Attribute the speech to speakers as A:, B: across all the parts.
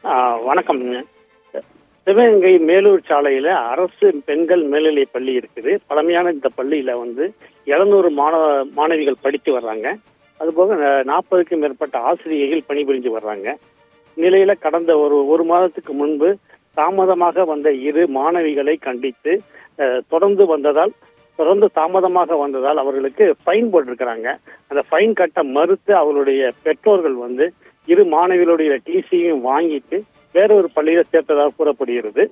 A: வணக்கம்ங்க. சிவகங்கை மேலூர் சாலையில அரசு பெண்கள் மேல்நிலைப் பள்ளி இருக்குது. பழமையான இந்த பள்ளியில 700 மாணவிகள் படித்து வர்றாங்க. அதுபோக 40க்கும் மேற்பட்ட ஆசிரியர்கள் பணிபுரிஞ்சு வர்றாங்க. நிலையில கடந்த ஒரு மாதத்துக்கு முன்பு தாமதமாக வந்த 2 மாணவிகளை கண்டித்து தொடர்ந்து தாமதமாக வந்ததால் அவர்களுக்கு ஃபைன் போட்டிருக்கிறாங்க. அந்த ஃபைன் கட்ட மறுத்து அவர்களுடைய பெற்றோர்கள் 2 மாணவிகளுடைய டிசியும் வாங்கிட்டு வேற ஒரு பள்ளியில சேர்த்ததாக கூறப்படுகிறது.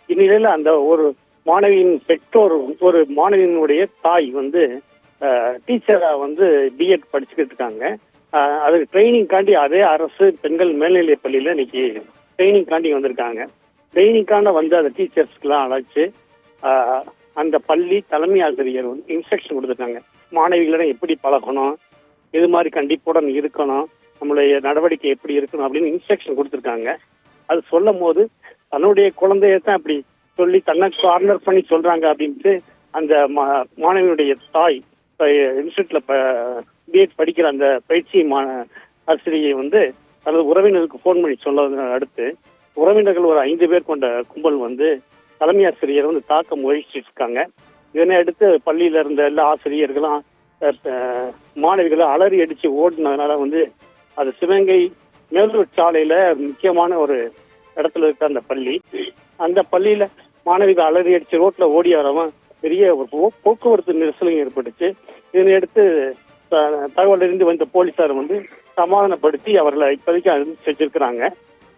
A: இந்நிலையில அந்த ஒரு மாணவியின் பெற்றோர், ஒரு மாணவியினுடைய தாய் டீச்சரா பிஎட் படிச்சுக்கிட்டு இருக்காங்க. அதுக்கு ட்ரைனிங் காண்டி அதே அரசு பெண்கள் மேல்நிலைப் பள்ளியில இன்னைக்கு ட்ரைனிங் காண்டி வந்திருக்காங்க. ட்ரைனிங்கான அந்த டீச்சர்ஸ்க்கெல்லாம் அழைச்சு அந்த பள்ளி தலைமை ஆசிரியர் இன்ஸ்ட்ரக்ஷன் கொடுத்துருக்காங்க. மாணவிகளிடம் எப்படி பழகணும், இது மாதிரி கண்டிப்புடன் இருக்கணும், நம்மளுடைய நடவடிக்கை எப்படி இருக்கணும் அப்படின்னு இன்ஸ்ட்ரக்ஷன் கொடுத்துருக்காங்க. அது சொல்லும் போது தன்னுடைய குழந்தையத்தான் அப்படி சொல்லி தன்னை கார்னர் பண்ணி சொல்றாங்க அப்படின்ட்டு அந்த மாணவியுடைய தாய் இன்ஸ்டியூட்ல பிஎட் படிக்கிற அந்த பயிற்சி ஆசிரியை தனது உறவினருக்கு ஃபோன் பண்ணி சொல்ல அடுத்து உறவினர்கள் ஒரு 5 பேர் கொண்ட கும்பல் தலைமை ஆசிரியர் தாக்க முயற்சிட்டு இருக்காங்க. இதனை அடுத்து பள்ளியில இருந்த எல்லா ஆசிரியர்களும் மாணவிகளை அலறி அடிச்சு ஓடினதுனால அது சிவகங்கை மேலூர் சாலையில முக்கியமான ஒரு இடத்துல இருக்க அந்த பள்ளியில மாணவிகள் அலறி அடிச்சு ரோட்ல ஓடி வரவன் பெரிய ஒரு போக்குவரத்து நெரிசலும் ஏற்பட்டுச்சு. இதனை அடுத்து தகவல் அறிந்து வந்த போலீசார் சமாதானப்படுத்தி அவர்களை இப்போதைக்கு அனுப்பிச்சு வச்சிருக்கிறாங்க.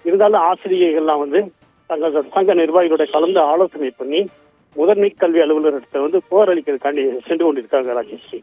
A: இருந்தாலும் ஆசிரியர்கள்லாம் சங்க நிர்வாகிகளோட கலந்து ஆலோசனை பண்ணி முதன்மை கல்வி அலுவலர்கிட்ட புகார் அளிக்கிறதுக்காண்டி சென்று கொண்டிருக்காங்க. ராஜேஸ்வரி.